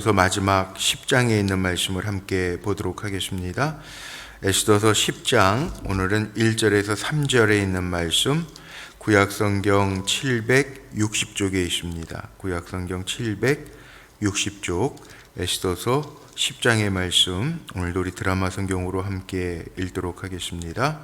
그래서 마지막 10장에 있는 말씀을 함께 보도록 하겠습니다. 에스더서 10장, 오늘은 1절에서 3절에 있는 말씀, 구약성경 760쪽에 있습니다. 구약성경 760쪽 에스더서 10장의 말씀, 오늘도 우리 드라마 성경으로 함께 읽도록 하겠습니다.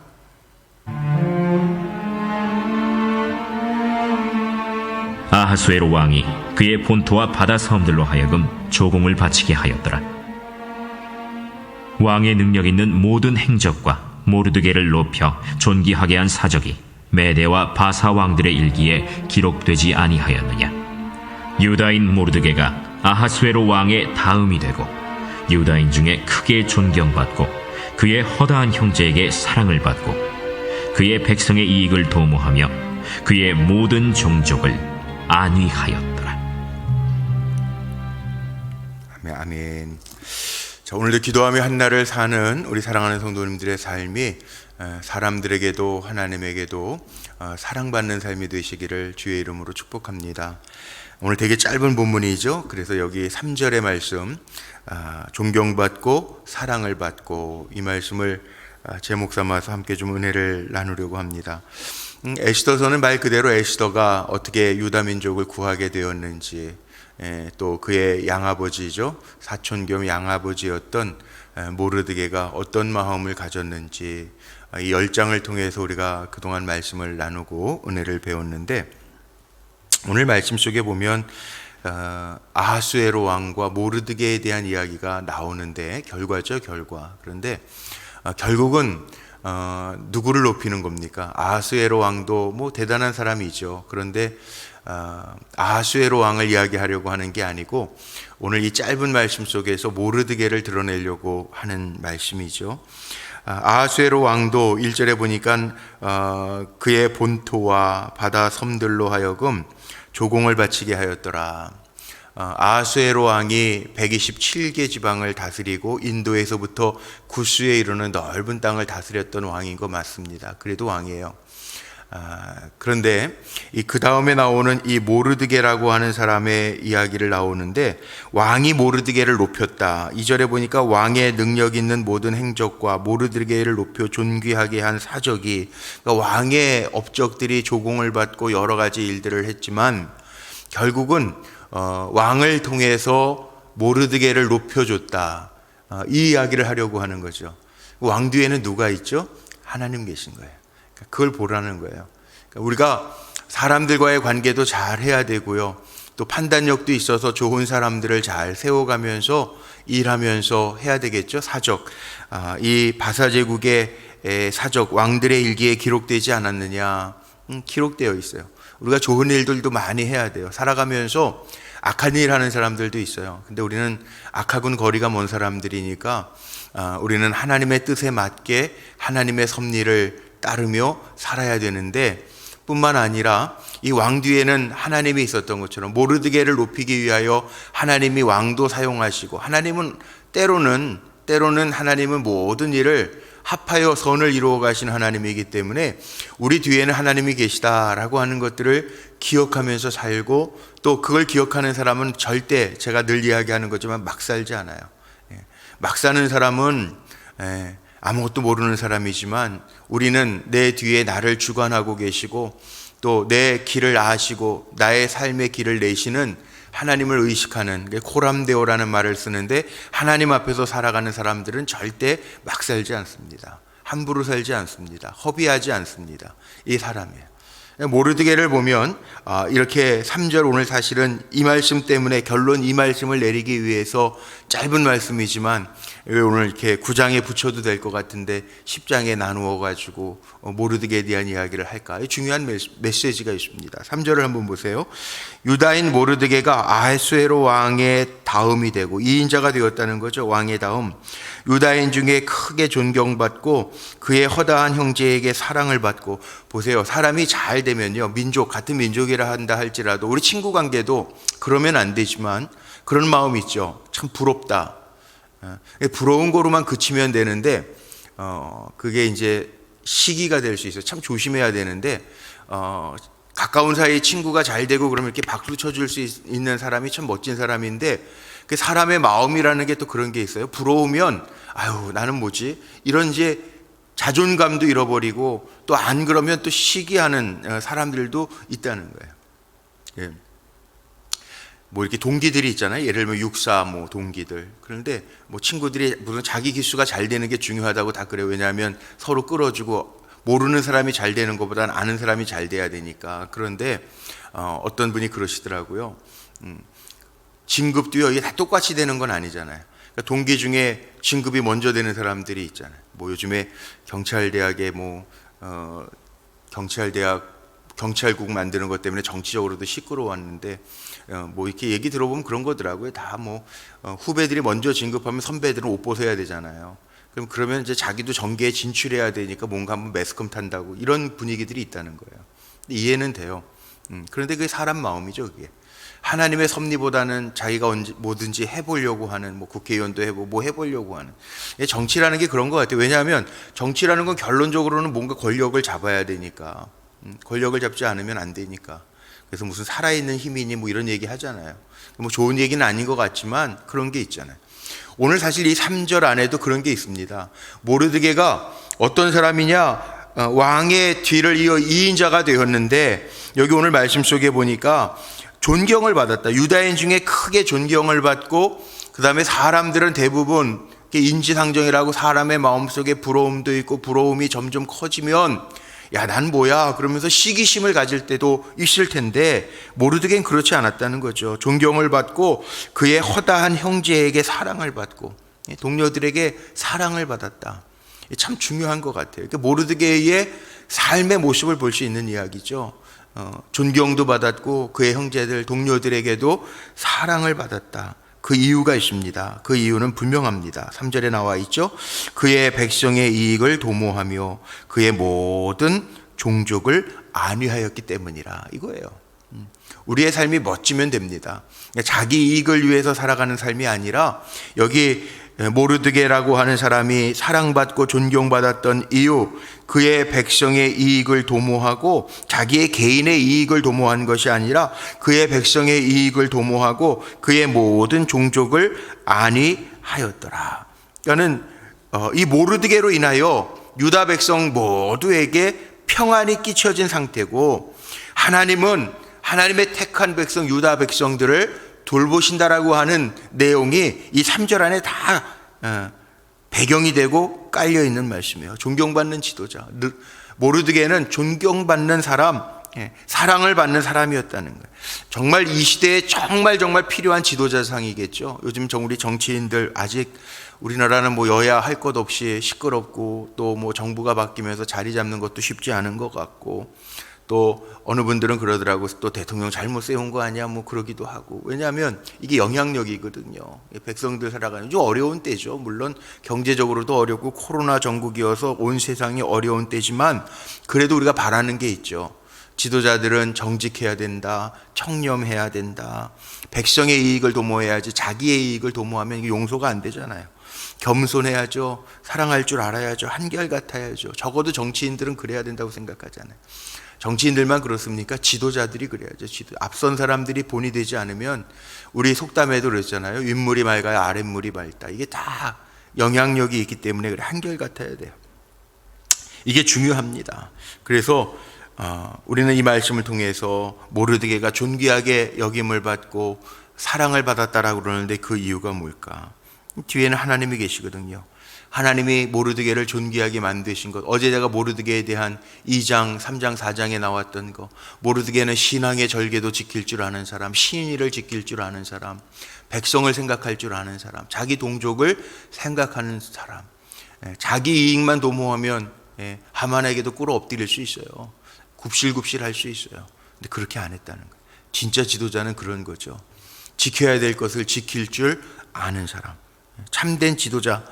아하수에로 왕이 그의 본토와 바다 섬들로 하여금 조공을 바치게 하였더라. 왕의 능력 있는 모든 행적과 모르드게를 높여 존귀하게 한 사적이 메대와 바사 왕들의 일기에 기록되지 아니하였느냐. 유다인 모르드게가 아하수에로 왕의 다음이 되고 유다인 중에 크게 존경받고 그의 허다한 형제에게 사랑을 받고 그의 백성의 이익을 도모하며 그의 모든 종족을 안위하였더라. 아멘. 자, 오늘도 기도하며 한날을 사는 우리 사랑하는 성도님들의 삶이 사람들에게도 하나님에게도 사랑받는 삶이 되시기를 주의 이름으로 축복합니다. 오늘 되게 짧은 본문이죠. 그래서 여기 3절의 말씀, 존경받고 사랑을 받고, 이 말씀을 제목 삼아서 함께 좀 은혜를 나누려고 합니다. 에스더서는 말 그대로 에스더가 어떻게 유다 민족을 구하게 되었는지, 또 그의 양아버지죠, 사촌 겸 양아버지였던 모르드게가 어떤 마음을 가졌는지, 이 10장을 통해서 우리가 그동안 말씀을 나누고 은혜를 배웠는데, 오늘 말씀 속에 보면 아하수에로 왕과 모르드게에 대한 이야기가 나오는데, 결과죠, 결과. 그런데 결국은 누구를 높이는 겁니까? 아하수에로 왕도 뭐 대단한 사람이죠. 그런데 아하수에로 왕을 이야기하려고 하는 게 아니고, 오늘 이 짧은 말씀 속에서 모르드게를 드러내려고 하는 말씀이죠. 아하수에로 왕도 1절에 보니까 그의 본토와 바다 섬들로 하여금 조공을 바치게 하였더라. 아하수에로 왕이 127개 지방을 다스리고 인도에서부터 구스에 이르는 넓은 땅을 다스렸던 왕인 거 맞습니다. 그래도 왕이에요. 그런데 그 다음에 나오는 이 모르드게라고 하는 사람의 이야기를 나오는데, 왕이 모르드게를 높였다. 2절에 보니까 왕의 능력 있는 모든 행적과 모르드게를 높여 존귀하게 한 사적이, 그러니까 왕의 업적들이 조공을 받고 여러 가지 일들을 했지만 결국은 왕을 통해서 모르드게를 높여줬다. 이 이야기를 하려고 하는 거죠. 왕 뒤에는 누가 있죠? 하나님 계신 거예요. 그걸 보라는 거예요. 우리가 사람들과의 관계도 잘 해야 되고요, 또 판단력도 있어서 좋은 사람들을 잘 세워가면서 일하면서 해야 되겠죠. 사적, 이 바사 제국의 사적 왕들의 일기에 기록되지 않았느냐? 기록되어 있어요. 우리가 좋은 일들도 많이 해야 돼요. 살아가면서 악한 일 하는 사람들도 있어요. 근데 우리는 악하고는 거리가 먼 사람들이니까 우리는 하나님의 뜻에 맞게 하나님의 섭리를 따르며 살아야 되는데, 뿐만 아니라 이 왕 뒤에는 하나님이 있었던 것처럼 모르드게를 높이기 위하여 하나님이 왕도 사용하시고, 하나님은 때로는 하나님은 모든 일을 합하여 선을 이루어 가신 하나님이기 때문에 우리 뒤에는 하나님이 계시다라고 하는 것들을 기억하면서 살고, 또 그걸 기억하는 사람은 절대, 제가 늘 이야기하는 거지만, 막 살지 않아요. 막 사는 사람은 아무것도 모르는 사람이지만, 우리는 내 뒤에 나를 주관하고 계시고 또 내 길을 아시고 나의 삶의 길을 내시는 하나님을 의식하는, 코람데오라는 말을 쓰는데, 하나님 앞에서 살아가는 사람들은 절대 막 살지 않습니다. 함부로 살지 않습니다. 허비하지 않습니다. 이 사람이에요. 모르드게를 보면 이렇게 3절, 오늘 사실은 이 말씀 때문에 결론 이 말씀을 내리기 위해서 짧은 말씀이지만 오늘 이렇게 9장에 붙여도 될 것 같은데 10장에 나누어 가지고 모르드게에 대한 이야기를 할까? 중요한 메시지가 있습니다. 3절을 한번 보세요. 유다인 모르드게가 아하수에로 왕의 다음이 되고 2인자가 되었다는 거죠. 왕의 다음. 유다인 중에 크게 존경받고 그의 허다한 형제에게 사랑을 받고. 보세요. 사람이 잘 되면요, 같은 민족이라 한다 할지라도, 우리 친구 관계도 그러면 안 되지만 그런 마음이 있죠. 참 부럽다. 부러운 거로만 그치면 되는데 그게 이제 시기가 될 수 있어요. 참 조심해야 되는데 가까운 사이 친구가 잘 되고 그러면 이렇게 박수 쳐줄 수 있는 사람이 참 멋진 사람인데, 그 사람의 마음이라는 게 또 그런 게 있어요. 부러우면 아유 나는 뭐지? 이런 이제 자존감도 잃어버리고 또 안 그러면 또 시기하는 사람들도 있다는 거예요. 예. 뭐 이렇게 동기들이 있잖아요. 예를 들면 육사 뭐 동기들. 그런데 뭐 친구들이 무슨 자기 기수가 잘 되는 게 중요하다고 다 그래요. 왜냐하면 서로 끌어주고 모르는 사람이 잘 되는 것보다는 아는 사람이 잘 돼야 되니까. 그런데 어떤 분이 그러시더라고요. 진급도요, 이게 다 똑같이 되는 건 아니잖아요. 그러니까 동기 중에 진급이 먼저 되는 사람들이 있잖아요. 뭐 요즘에 경찰대학에 경찰국 만드는 것 때문에 정치적으로도 시끄러웠는데 뭐 이렇게 얘기 들어보면 그런 거더라고요. 다 후배들이 먼저 진급하면 선배들은 옷 벗어야 되잖아요. 그러면 이제 자기도 전개에 진출해야 되니까 뭔가 한번 매스컴 탄다고 이런 분위기들이 있다는 거예요. 이해는 돼요. 그런데 그게 사람 마음이죠, 그게. 하나님의 섭리보다는 자기가 뭐든지 해보려고 하는, 뭐 국회의원도 해보고 뭐 해보려고 하는. 정치라는 게 그런 것 같아요. 왜냐하면 정치라는 건 결론적으로는 뭔가 권력을 잡아야 되니까. 권력을 잡지 않으면 안 되니까. 그래서 무슨 살아있는 힘이니 뭐 이런 얘기 하잖아요. 뭐 좋은 얘기는 아닌 것 같지만 그런 게 있잖아요. 오늘 사실 이 3절 안에도 그런 게 있습니다. 모르드게가 어떤 사람이냐? 왕의 뒤를 이어 2인자가 되었는데 여기 오늘 말씀 속에 보니까 존경을 받았다. 유다인 중에 크게 존경을 받고 그 다음에 사람들은 대부분 인지상정이라고 사람의 마음속에 부러움도 있고 부러움이 점점 커지면 야, 난 뭐야? 그러면서 시기심을 가질 때도 있을 텐데 모르드게는 그렇지 않았다는 거죠. 존경을 받고 그의 허다한 형제에게 사랑을 받고 동료들에게 사랑을 받았다. 참 중요한 것 같아요. 모르드게의 삶의 모습을 볼 수 있는 이야기죠. 존경도 받았고 그의 형제들, 동료들에게도 사랑을 받았다. 그 이유가 있습니다. 그 이유는 분명합니다. 3절에 나와 있죠. 그의 백성의 이익을 도모하며 그의 모든 종족을 안위하였기 때문이라. 이거예요. 우리의 삶이 멋지면 됩니다. 자기 이익을 위해서 살아가는 삶이 아니라 여기 모르드게라고 하는 사람이 사랑받고 존경받았던 이유, 그의 백성의 이익을 도모하고 자기의 개인의 이익을 도모한 것이 아니라 그의 백성의 이익을 도모하고 그의 모든 종족을 안위하였더라. 그러니까는 이 모르드게로 인하여 유다 백성 모두에게 평안이 끼쳐진 상태고 하나님은 하나님의 택한 백성 유다 백성들을 돌보신다라고 하는 내용이 이 3절 안에 다 배경이 되고 깔려 있는 말씀이에요. 존경받는 지도자. 모르드게는 존경받는 사람, 사랑을 받는 사람이었다는 거예요. 정말 이 시대에 정말 필요한 지도자상이겠죠. 요즘 우리 정치인들 아직 우리나라는 뭐 여야 할 것 없이 시끄럽고 또 뭐 정부가 바뀌면서 자리 잡는 것도 쉽지 않은 것 같고 또 어느 분들은 그러더라고 또 대통령 잘못 세운 거 아니야 뭐 그러기도 하고. 왜냐하면 이게 영향력이거든요. 백성들 살아가는 좀 어려운 때죠. 물론 경제적으로도 어렵고 코로나 전국이어서 온 세상이 어려운 때지만 그래도 우리가 바라는 게 있죠. 지도자들은 정직해야 된다, 청렴해야 된다, 백성의 이익을 도모해야지. 자기의 이익을 도모하면 이게 용서가 안 되잖아요. 겸손해야죠, 사랑할 줄 알아야죠, 한결같아야죠. 적어도 정치인들은 그래야 된다고 생각하잖아요. 정치인들만 그렇습니까? 지도자들이 그래야죠. 앞선 사람들이 본이 되지 않으면 우리 속담에도 그랬잖아요. 윗물이 맑아야 아랫물이 맑다. 이게 다 영향력이 있기 때문에 그래 한결같아야 돼요. 이게 중요합니다. 그래서 우리는 이 말씀을 통해서 모르드게가 존귀하게 여김을 받고 사랑을 받았다라고 그러는데 그 이유가 뭘까? 뒤에는 하나님이 계시거든요. 하나님이 모르드게를 존귀하게 만드신 것. 어제 제가 모르드게에 대한 2장, 3장, 4장에 나왔던 거. 모르드게는 신앙의 절개도 지킬 줄 아는 사람, 신의를 지킬 줄 아는 사람, 백성을 생각할 줄 아는 사람, 자기 동족을 생각하는 사람. 자기 이익만 도모하면 하만에게도 꿇어 엎드릴 수 있어요. 굽실굽실 할 수 있어요. 근데 그렇게 안 했다는 거예요. 진짜 지도자는 그런 거죠. 지켜야 될 것을 지킬 줄 아는 사람. 참된 지도자.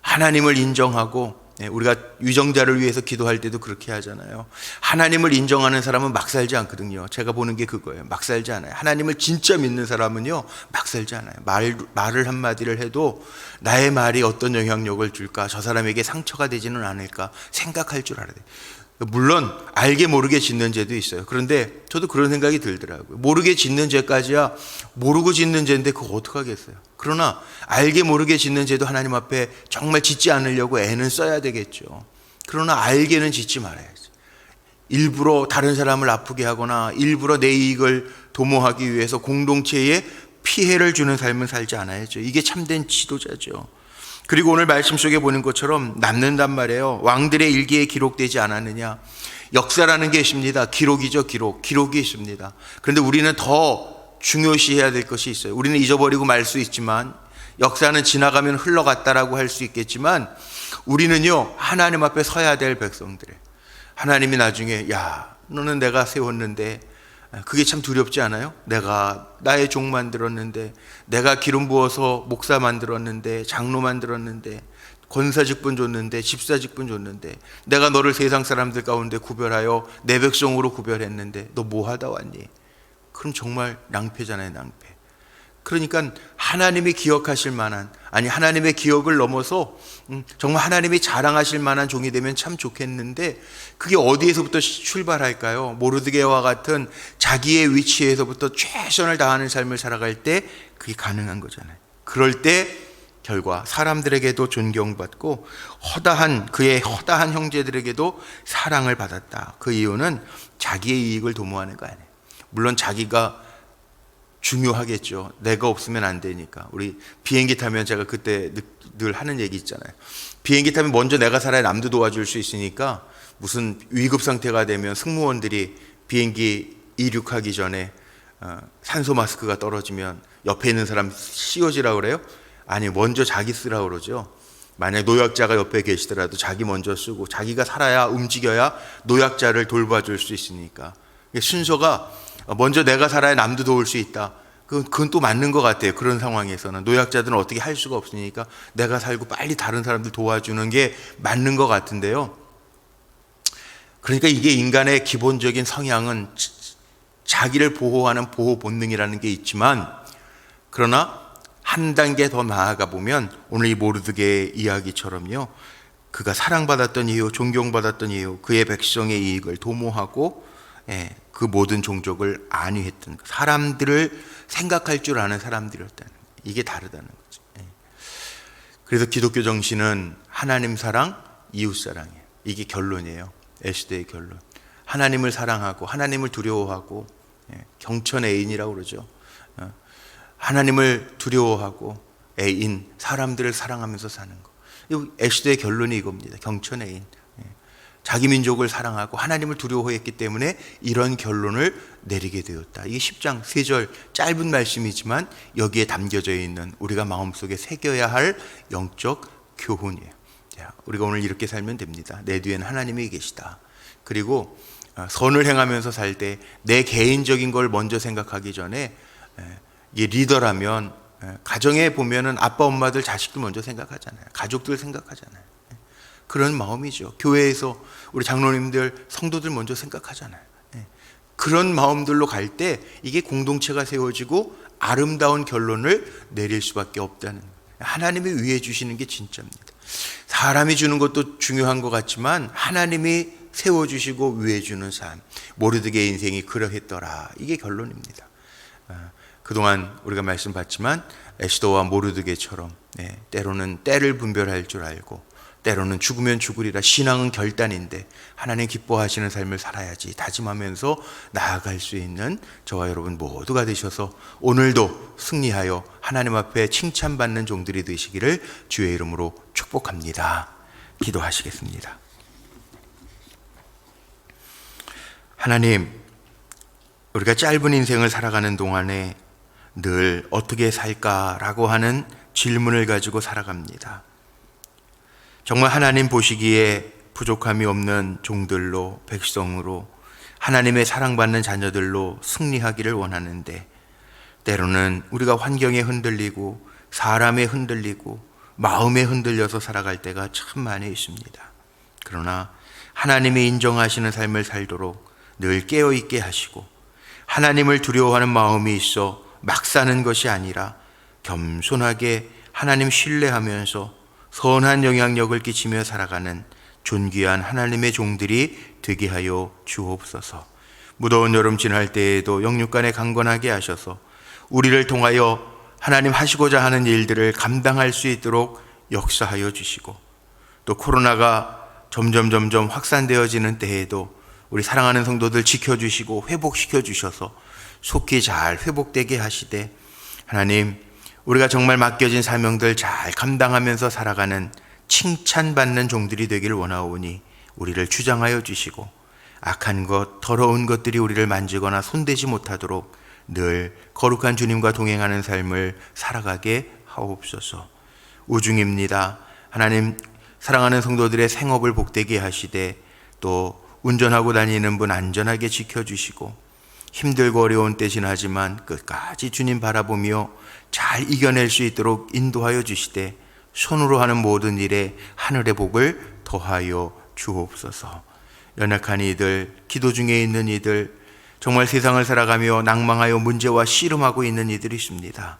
하나님을 인정하고 우리가 위정자를 위해서 기도할 때도 그렇게 하잖아요. 하나님을 인정하는 사람은 막 살지 않거든요. 제가 보는 게 그거예요. 막 살지 않아요. 하나님을 진짜 믿는 사람은요 막 살지 않아요. 말을 한마디를 해도 나의 말이 어떤 영향력을 줄까, 저 사람에게 상처가 되지는 않을까 생각할 줄 알아야 돼요. 물론 알게 모르게 짓는 죄도 있어요. 그런데 저도 그런 생각이 들더라고요. 모르게 짓는 죄까지야 모르고 짓는 죄인데 그거 어떡하겠어요. 그러나 알게 모르게 짓는 죄도 하나님 앞에 정말 짓지 않으려고 애는 써야 되겠죠. 그러나 알게는 짓지 말아야지. 일부러 다른 사람을 아프게 하거나 일부러 내 이익을 도모하기 위해서 공동체에 피해를 주는 삶을 살지 않아야죠. 이게 참된 지도자죠. 그리고 오늘 말씀 속에 보는 것처럼 남는단 말이에요. 왕들의 일기에 기록되지 않았느냐. 역사라는 게 있습니다. 기록이죠, 기록이 있습니다. 그런데 우리는 더 중요시해야 될 것이 있어요. 우리는 잊어버리고 말 수 있지만, 역사는 지나가면 흘러갔다라고 할 수 있겠지만, 우리는요 하나님 앞에 서야 될 백성들이에요. 하나님이 나중에 야 너는 내가 세웠는데, 그게 참 두렵지 않아요? 내가 나의 종 만들었는데, 내가 기름 부어서 목사 만들었는데, 장로 만들었는데, 권사 직분 줬는데, 집사 직분 줬는데, 내가 너를 세상 사람들 가운데 구별하여 내 백성으로 구별했는데 너 뭐 하다 왔니? 그럼 정말 낭패잖아요, 낭패. 그러니까 하나님이 기억하실 만한, 아니 하나님의 기억을 넘어서 정말 하나님이 자랑하실 만한 종이 되면 참 좋겠는데, 그게 어디에서부터 출발할까요? 모르드게와 같은 자기의 위치에서부터 최선을 다하는 삶을 살아갈 때 그게 가능한 거잖아요. 그럴 때 결과 사람들에게도 존경받고 그의 허다한 형제들에게도 사랑을 받았다. 그 이유는 자기의 이익을 도모하는 거 아니에요. 물론 자기가 중요하겠죠. 내가 없으면 안 되니까. 우리 비행기 타면 제가 그때 늘 하는 얘기 있잖아요. 비행기 타면 먼저 내가 살아야 남도 도와줄 수 있으니까, 무슨 위급 상태가 되면 승무원들이 비행기 이륙하기 전에 산소 마스크가 떨어지면 옆에 있는 사람 씌워지라고 그래요? 아니, 먼저 자기 쓰라고 그러죠. 만약 노약자가 옆에 계시더라도 자기 먼저 쓰고, 자기가 살아야 움직여야 노약자를 돌봐줄 수 있으니까. 순서가 먼저 내가 살아야 남도 도울 수 있다. 그건 또 맞는 것 같아요. 그런 상황에서는 노약자들은 어떻게 할 수가 없으니까 내가 살고 빨리 다른 사람들 도와주는 게 맞는 것 같은데요. 그러니까 이게 인간의 기본적인 성향은 자기를 보호하는 보호 본능이라는 게 있지만, 그러나 한 단계 더 나아가 보면 오늘 이 모르드게의 이야기처럼요, 그가 사랑받았던 이유, 존경받았던 이유, 그의 백성의 이익을 도모하고 그 모든 종족을 안위했던, 사람들을 생각할 줄 아는 사람들이었다는, 이게 다르다는 거죠. 그래서 기독교 정신은 하나님 사랑, 이웃 사랑이에요. 이게 결론이에요. 에스더의 결론. 하나님을 사랑하고 하나님을 두려워하고, 경천 애인이라고 그러죠. 하나님을 두려워하고 애인, 사람들을 사랑하면서 사는 거. 에스더의 결론이 이겁니다. 경천 애인. 자기 민족을 사랑하고 하나님을 두려워했기 때문에 이런 결론을 내리게 되었다. 이게 10장 3절 짧은 말씀이지만 여기에 담겨져 있는 우리가 마음속에 새겨야 할 영적 교훈이에요. 자, 우리가 오늘 이렇게 살면 됩니다. 내 뒤에는 하나님이 계시다. 그리고 선을 행하면서 살 때 내 개인적인 걸 먼저 생각하기 전에, 이게 리더라면 가정에 보면은 아빠 엄마들 자식들 먼저 생각하잖아요. 가족들 생각하잖아요. 그런 마음이죠. 교회에서 우리 장로님들 성도들 먼저 생각하잖아요. 그런 마음들로 갈 때 이게 공동체가 세워지고 아름다운 결론을 내릴 수밖에 없다는 거예요. 하나님이 위해 주시는 게 진짜입니다. 사람이 주는 것도 중요한 것 같지만 하나님이 세워주시고 위해 주는 삶, 모르드게의 인생이 그러했더라. 이게 결론입니다. 그동안 우리가 말씀 봤지만 에스더와 모르드게처럼 때로는 때를 분별할 줄 알고, 때로는 죽으면 죽으리라, 신앙은 결단인데 하나님 기뻐하시는 삶을 살아야지 다짐하면서 나아갈 수 있는 저와 여러분 모두가 되셔서 오늘도 승리하여 하나님 앞에 칭찬받는 종들이 되시기를 주의 이름으로 축복합니다. 기도하시겠습니다. 하나님, 우리가 짧은 인생을 살아가는 동안에 늘 어떻게 살까라고 하는 질문을 가지고 살아갑니다. 정말 하나님 보시기에 부족함이 없는 종들로, 백성으로, 하나님의 사랑받는 자녀들로 승리하기를 원하는데, 때로는 우리가 환경에 흔들리고 사람에 흔들리고 마음에 흔들려서 살아갈 때가 참 많이 있습니다. 그러나 하나님이 인정하시는 삶을 살도록 늘 깨어있게 하시고, 하나님을 두려워하는 마음이 있어 막 사는 것이 아니라 겸손하게 하나님 신뢰하면서 선한 영향력을 끼치며 살아가는 존귀한 하나님의 종들이 되게 하여 주옵소서. 무더운 여름 지날 때에도 영육간에 강건하게 하셔서 우리를 통하여 하나님 하시고자 하는 일들을 감당할 수 있도록 역사하여 주시고, 또 코로나가 점점 확산되어지는 때에도 우리 사랑하는 성도들 지켜주시고 회복시켜 주셔서 속히 잘 회복되게 하시되, 하나님 우리가 정말 맡겨진 사명들 잘 감당하면서 살아가는 칭찬받는 종들이 되기를 원하오니 우리를 주장하여 주시고, 악한 것, 더러운 것들이 우리를 만지거나 손대지 못하도록 늘 거룩한 주님과 동행하는 삶을 살아가게 하옵소서. 우중입니다. 하나님, 사랑하는 성도들의 생업을 복되게 하시되, 또 운전하고 다니는 분 안전하게 지켜주시고, 힘들고 어려운 때 지나지만 끝까지 주님 바라보며 잘 이겨낼 수 있도록 인도하여 주시되, 손으로 하는 모든 일에 하늘의 복을 더하여 주옵소서. 연약한 이들, 기도 중에 있는 이들, 정말 세상을 살아가며 낭망하여 문제와 씨름하고 있는 이들이 있습니다.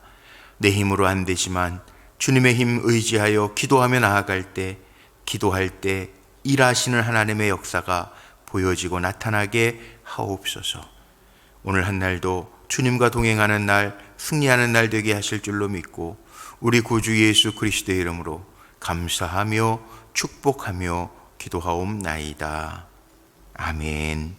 내 힘으로 안 되지만 주님의 힘 의지하여 기도하며 나아갈 때, 기도할 때 일하시는 하나님의 역사가 보여지고 나타나게 하옵소서. 오늘 한 날도 주님과 동행하는 날, 승리하는 날 되게 하실 줄로 믿고, 우리 구주 예수 그리스도의 이름으로 감사하며 축복하며 기도하옵나이다. 아멘.